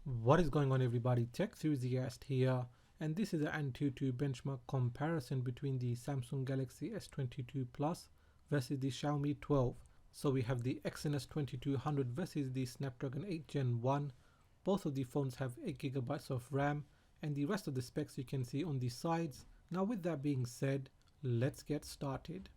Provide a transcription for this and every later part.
What is going on, everybody? Tech enthusiast here, and this is an Antutu benchmark comparison between the Samsung Galaxy S22 Plus versus the Xiaomi 12. So we have the Exynos 2200 versus the Snapdragon 8 Gen 1. Both of the phones have 8GB of RAM, and the rest of the specs you can see on the sides. Now with that being said, let's get started.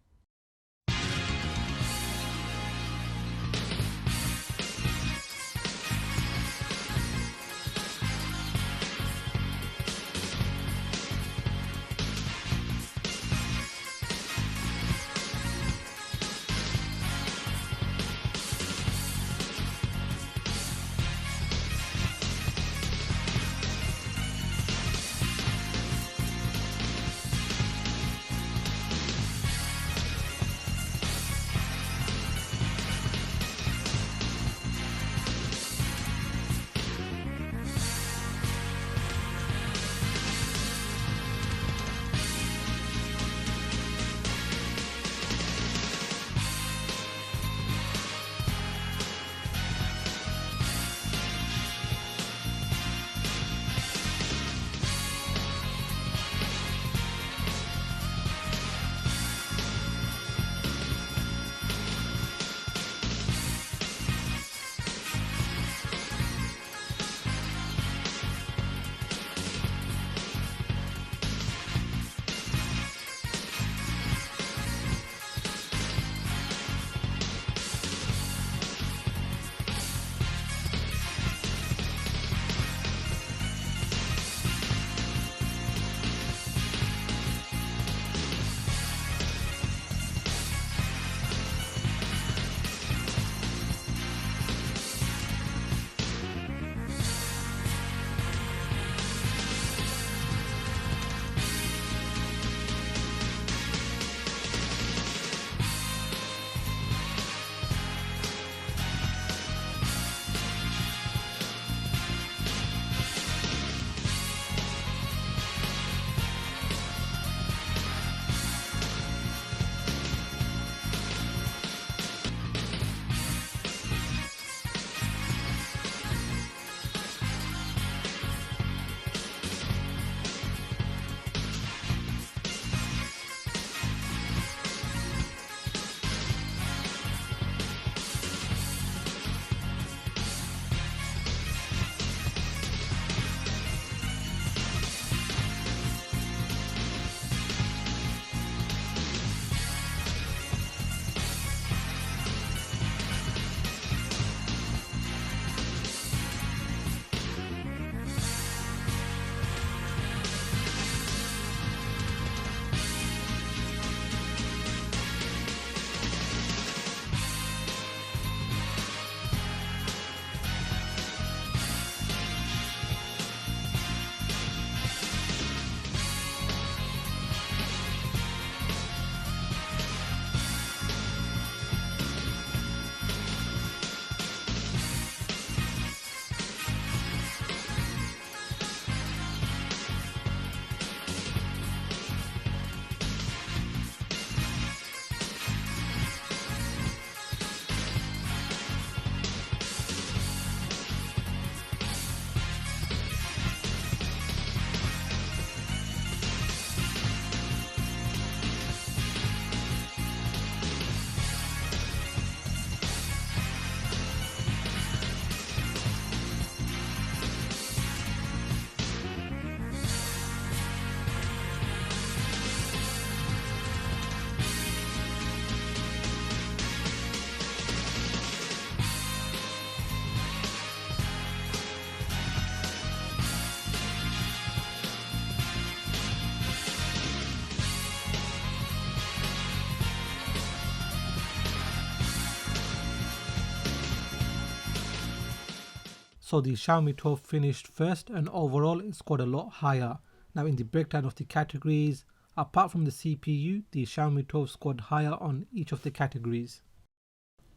So the Xiaomi 12 finished first, and overall it scored a lot higher. Now in the breakdown of the categories, apart from the CPU, the Xiaomi 12 scored higher on each of the categories.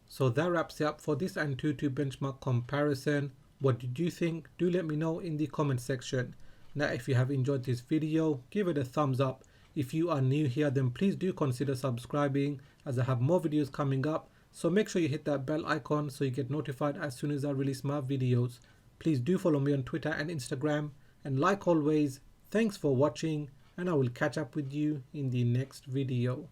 So that wraps it up for this Antutu benchmark comparison. What did you think? Do let me know in the comment section. Now if you have enjoyed this video, give it a thumbs up. If you are new here, then please do consider subscribing, as I have more videos coming up. So make sure you hit that bell icon so you get notified as soon as I release my videos. Please do follow me on Twitter and Instagram. And like always, thanks for watching, and I will catch up with you in the next video.